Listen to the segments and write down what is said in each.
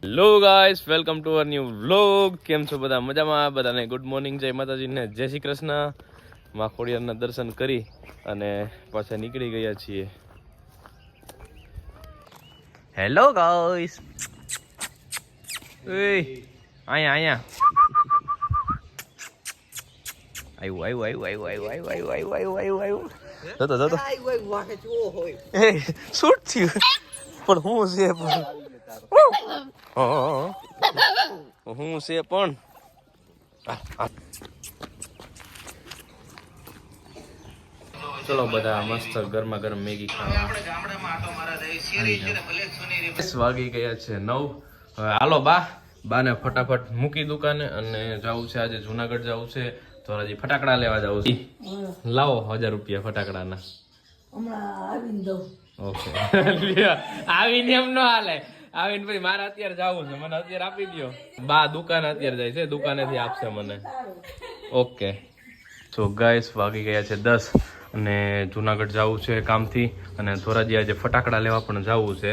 Hello guys, welcome to our new vlog. કેમ છો બધા? મજામાં? બધાને ગુડ મોર્નિંગ, જય માતાજીને જય શ્રી કૃષ્ણ. માં ખોડિયારના દર્શન કરી અને પાછા નીકળી ગયા છીએ. હેલો ગાઈસ, અહીંયા આવ્યું. શૂટ થયું પણ હું છે પણ ચલો બધા મસ્ત ગરમા ગરમ મેગી ખાવા વાગી ગયા છે 9. હવે હાલો બાને ફટાફટ મૂકી દુકાને અને જવું છે આજે જુનાગઢ જવું છે. તો હજી ફટાકડા લેવા જવું છે. લાવો 1000 રૂપિયા ફટાકડાના. ઓકે આવીને એમ ન હાલે. આવીને પછી મારે અત્યારે જવું છે, મને અત્યારે આપી દો. બા દુકાને અત્યારે જાય છે, દુકાનેથી આપશે મને. ઓકે સો ગાઈસ, વાગી ગયા છે 10 અને જુનાગઢ જવું છે કામથી અને ધોરાજી આજે ફટાકડા લેવા પણ જવું છે.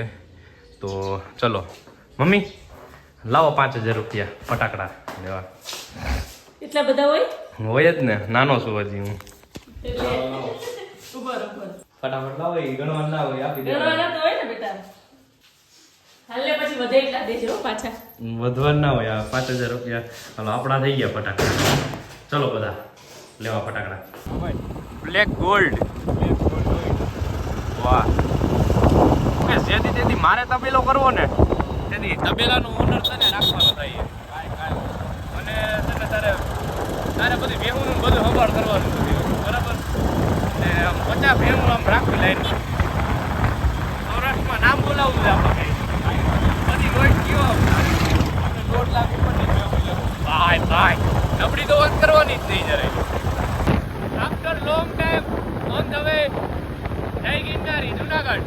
તો ચલો મમ્મી લાવો 5000 રૂપિયા ફટાકડા લેવા. એટલા બધા હોય જ ને, નાનો છું હજી હું. ફટાફટ લાવો, એ ગણવા ના હોય આપી દે. ગણવાના તો હોય ને બેટા. હાલે પછી વધે એટલા દેજો પાછા. વધવા ના હોય આ 5000 રૂપિયા. હાલો આપણા થઈ ગયા ફટાકડા. ચલો બધા લેવા ફટાકડા. Black gold. વાહ. કે જેથી તેથી મારે તબેલો કરવો ને, તેથી તબેલાનું ઓનર છે ને રાખવાનો થાય. અને છે ને તારે બધી ભેહુંનું બધું સંભાળ કરવાનું બરાબર. ને 50 ભેહું આમ રાખવી લાઈન. સૌરાષ્ટ્રમાં નામ બોલાવવું છે આપણે બધી લોટ કયો આપણે 1.5 લાખ ઉપરની ભેહું લેવું. ભાઈ નબળી તો વાત કરવાની જ નહીં જરાય. After long time on the way જય ગિરનારી જુનાગઢ.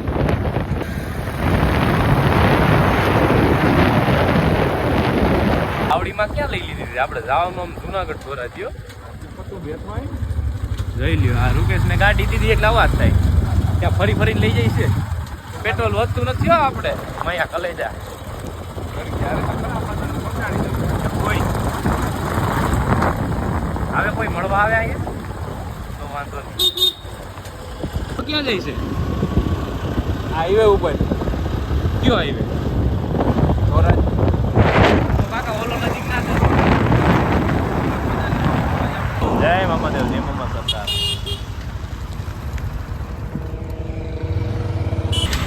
આવડીમાં ક્યાં લઈ લીધી હતી આપણે? જવાનું આમ જુનાગઢ ધોરાજીઓ જઈ લ્યો. આ રૂકેશને ગાડી દીધી એટલે અવાજ થાય. ત્યાં ફરી ફરીને લઈ જાય છે. પેટ્રોલ વધતું નથી હો આપણે મયા કલેજા. કોઈ મળવા આવે અહીંયા તો વાંધો નહીં. ક્યાં જાય છે? હાઈવે ઉપર. કયો હાઈવે? ધોરાજ. કાકા ઓલો નજીક ના છે. જય મામાદેવ, જય મામા સરદાર.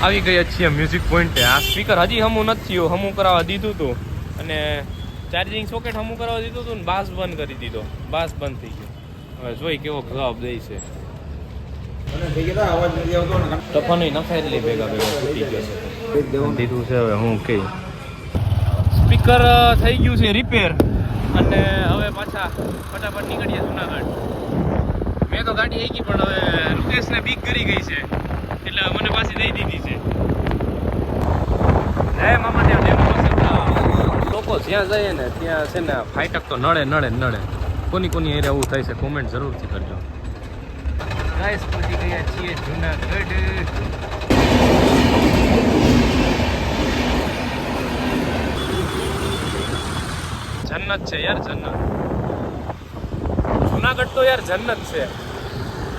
આવી ગયા છીએ મ્યુઝિક પોઈન્ટે. આ સ્પીકર હજી હમું નથી થયું, હમું કરાવવા દીધું હતું અને ચાર્જિંગ સોકેટ હમું કરાવવા દીધું હતું ને બાસ બંધ કરી દીધો. બાસ બંધ થઈ ગયો. હવે જોઈ કેવો જવાબ દે છે. ટફાની નખાયેલી ભેગા ફૂટી ગયો છે. દીધું છે હવે હું કે સ્પીકર થઈ ગયું છે રિપેર અને હવે પાછા ફટાફટ નીકળીએ જુનાગઢ. મેં તો ગાડી આવી પણ હવે રૂકેશને બીક કરી ગઈ છે એટલે મને પાછી દઈ દીધી છે. જય મામાદેવ, જય મામા સરદાર. લોકો જ્યાં જાય ને ત્યાં છે ને ફાઈટક તો નડે. કોની એરિયા આવું થાય છે કોમેન્ટ જરૂરથી કરજો. ગાઈસ પહોંચી ગયા છીએ જુનાગઢ. જન્નત છે યાર, જન્નત. જુનાગઢ તો યાર જન્નત છે.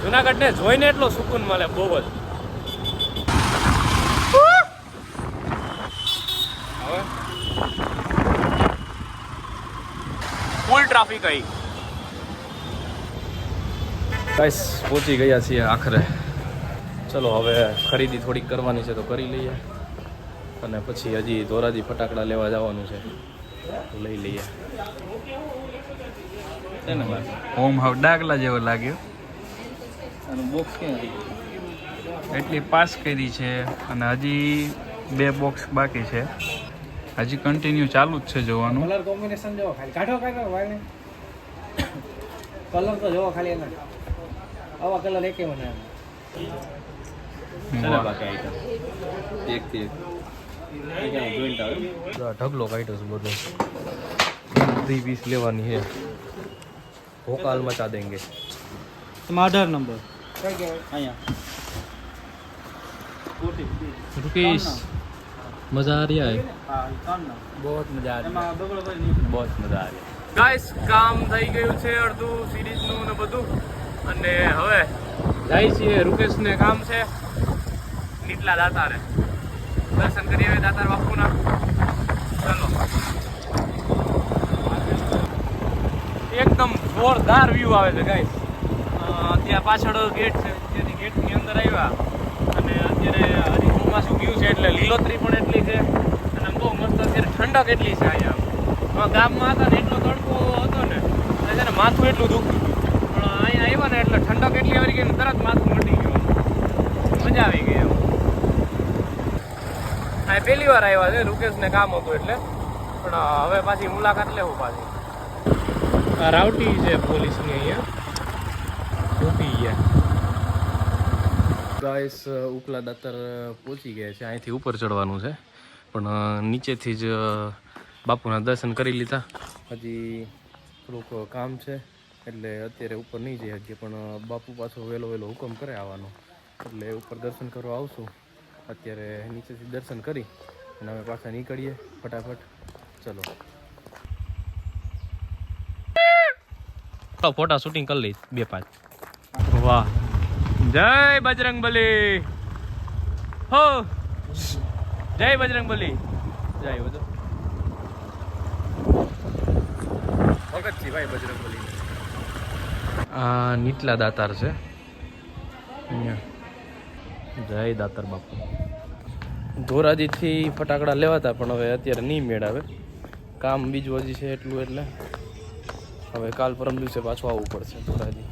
જુનાગઢ ને જોઈને એટલો સુકૂન મળે બહુ જ. હવે ફૂલ ટ્રાફિક આવી. ગાઈસ પહોંચી ગયા છીએ આખરે. ચલો હવે ખરીદી થોડીક કરવાની છે તો કરી લઈએ અને પછી હજી ધોરાજી ફટાકડા લેવા જવાનું છે, લઈ લઈએ. હોમ હાવ ડાગલા જેવો લાગ્યો. બોક્સ ક્યાં? એટલી પાસ કરી છે અને હજી 2 બોક્સ બાકી છે. હજી કન્ટિન્યુ ચાલુ જ છે જોવાનું. કલર કોમ્બિનેશન જોવો ખાલી. કાઢો વાળને કલર તો જોવો ખાલી. એના આવા કલર એકે મને ઢગલો કાઢ્યો છે બધો. બધી પીસ લેવાની છે. ભોકાલ મચા દેંગે. તમારો 18 નંબર અહીંયા રૂપીસ मजा आ रहा है बहुत मजा આવે બહુ મજા આ રહી ગાઈસ કામ થઈ ગયું છે અડધું સિરીઝનું ને બધું અને હવે જાય છીએ રૂકેશને કામ છે નીટલા દાતારે દર્શન કરીએ હવે દાતાર બાપુના ચલો એકદમ જોરદાર વ્યૂ આવે છે ગાઈસ ત્યાં પાછળ ગેટ છે ત્યાંથી ગેટની અંદર આવ્યા અને અત્યારે હજી ચોમાસું ગયું છે એટલે લીલોતરી પણ એટલી છે અને બહુ મસ્ત અત્યારે ઠંડક એટલી છે અહીંયા ગામમાં હતા ને એટલો તડકો હતો ને છે ને માથું એટલું દુખતું હતું પણ અહીંયા આવ્યા ને એટલે ઠંડક એટલી આવી ગઈ ને તરત માથું મટી ગયું મજા આવી ગઈ એમ આ પહેલી વાર આવ્યા છે રૂકેશને કામ હતું એટલે પણ હવે પાછી મુલાકાત લેવું પાછી આ રાવટી છે પોલીસની અહીંયા ઊભી ગયા ગાઈસ ઉપલા દાતર પહોંચી ગયા છે અહીંથી ઉપર ચડવાનું છે પણ નીચેથી જ બાપુના દર્શન કરી લીધા હજી થોડુંક કામ છે એટલે અત્યારે ઉપર નહીં જઈ શકીએ પણ બાપુ પાછો વહેલો હુકમ કરે આવવાનો એટલે ઉપર દર્શન કરવા આવશું અત્યારે નીચેથી દર્શન કરી અને અમે પાછા નીકળીએ ફટાફટ ચલો ફોટા શૂટિંગ કરી લઈ 2-5 વાહ જય બજરંગબલી હો જય બજરંગબલી જય બધું ભગતજી ભાઈ બજરંગબલી આ નીટલા દાતાર છે જય દાતાર બાપુ ધોરાજીથી ફટાકડા લેવાતા પણ હવે અત્યારે નહીં મેળ આવે કામ બીજું હજી છે એટલું એટલે હવે કાલ પરમ દિવસે પાછું આવવું પડશે ધોરાજી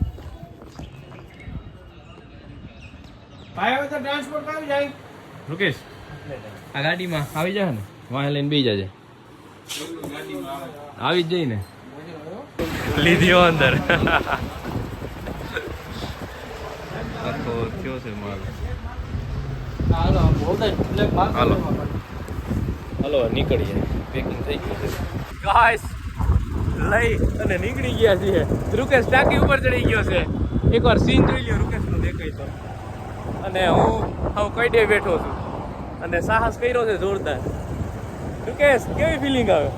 રૂકેશ આ ગાડીમાં આવી જાય ને વાહ લઈને બેસી જાજે આવી જ જઈ ને લીધીઓ અંદર આખો થયો છે માલ હાલો હાલો નીકળીએ પેકિંગ થઈ ગયું છે ગાઈસ લઈ અને નીકળી ગયા છીએ રૂકેશ ટાંકી ઉપર ચડી ગયો છે એકવાર સીન જોઈ લ્યો રૂકેશનું દેખાય તો અને હું હવે કઈડે બેઠો છું અને સાહસ કર્યો છે જોરદાર રૂકેશ કેવી ફિલિંગ આવે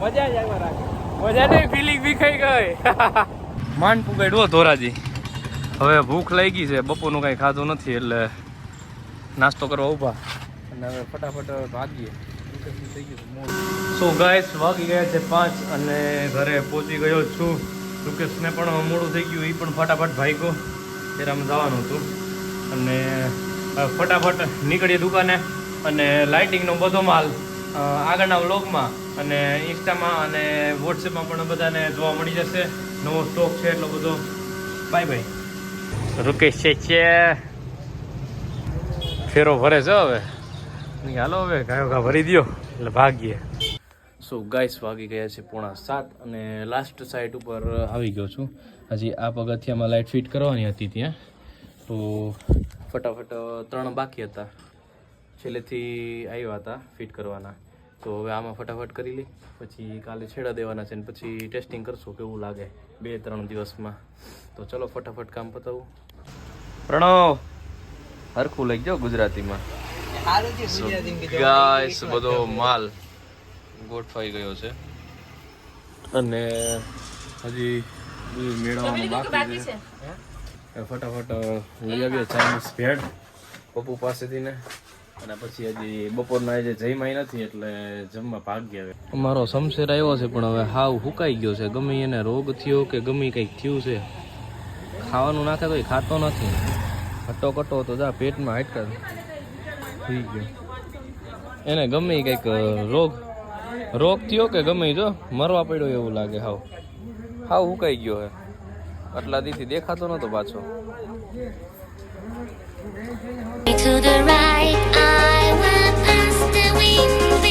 મજા જ આવ્યા રાખે મજા નહીં ફિલિંગ વિખાઈ ગઈ માંડ પુગાડ્યો ધોરાજી હવે ભૂખ લાગી છે બપોરનું કાંઈ ખાધું નથી એટલે નાસ્તો કરવા ઊભા અને હવે ફટાફટ ભાગીએ સો ગાઈસ વાગી ગયા છે 5 અને ઘરે પહોંચી ગયો છું રૂકેશને પણ મોડું થઈ ગયું એ પણ ફટાફટ ભાગ્યો ત્યારે આમ જવાનું હતું અને ફટાફટ નીકળીએ દુકાને અને લાઇટિંગનો બધો માલ આગળના વ્લોગમાં અને ઇન્સ્ટામાં અને વોટ્સએપમાં પણ બધાને જોવા મળી જશે નવો સ્ટોક છે એટલો બધો બાય બાય રૂકેશ છે ફેરો ભરે છે હવે હાલો હવે ગાયો ઘા ભરી દો એટલે ભાગીએ સો ગાઈસ વાગી ગયા છે 6:45 અને લાસ્ટ સાઇટ ઉપર આવી ગયો છું હજી આ પગથિયામાં લાઇટ ફિટ કરવાની હતી ત્યાં તો ફટાફટ 3 બાકી હતા છેલ્લેથી આવ્યા હતા ફિટ કરવાના તો હવે આમાં ફટાફટ કરી લઈ પછી કાલે છેડા દેવાના છે ને પછી ટેસ્ટિંગ કરશું કેવું લાગે 2-3 દિવસમાં તો ચલો ફટાફટ કામ પતાવું પ્રણવ હરખું લઈ જાઓ ગુજરાતીમાં ગાઈસ બધો માલ ગોઠવાઈ ગયો છે અને હજી મેળવવાનું બાકી છે ફટાફટ લઈ આવીએ ચાઇનીઝ ભેળ પપ્પુ પાસેથી ને અને પછી હજી બપોરના જે જમ્યા નથી એટલે જમવા ભાગી આવે અમારો શમશેર આવ્યો છે પણ હવે હાવ હુકાઈ ગયો છે ગમે એને રોગ થયો કે ગમે કંઈક થયું છે ખાવાનું નાખે તો ખાતો નથી હટ્ટો કટ્ટો તો જા પેટમાં હાટકા થઈ ગયો એને ગમે કંઈક રોગ થયો કે ગમે જો મરવા પડ્યો એવું લાગે હાવ હુકાઈ ગયો હે આટલા દીથી દેખાતો નતો પાછો To the right, I went past the window.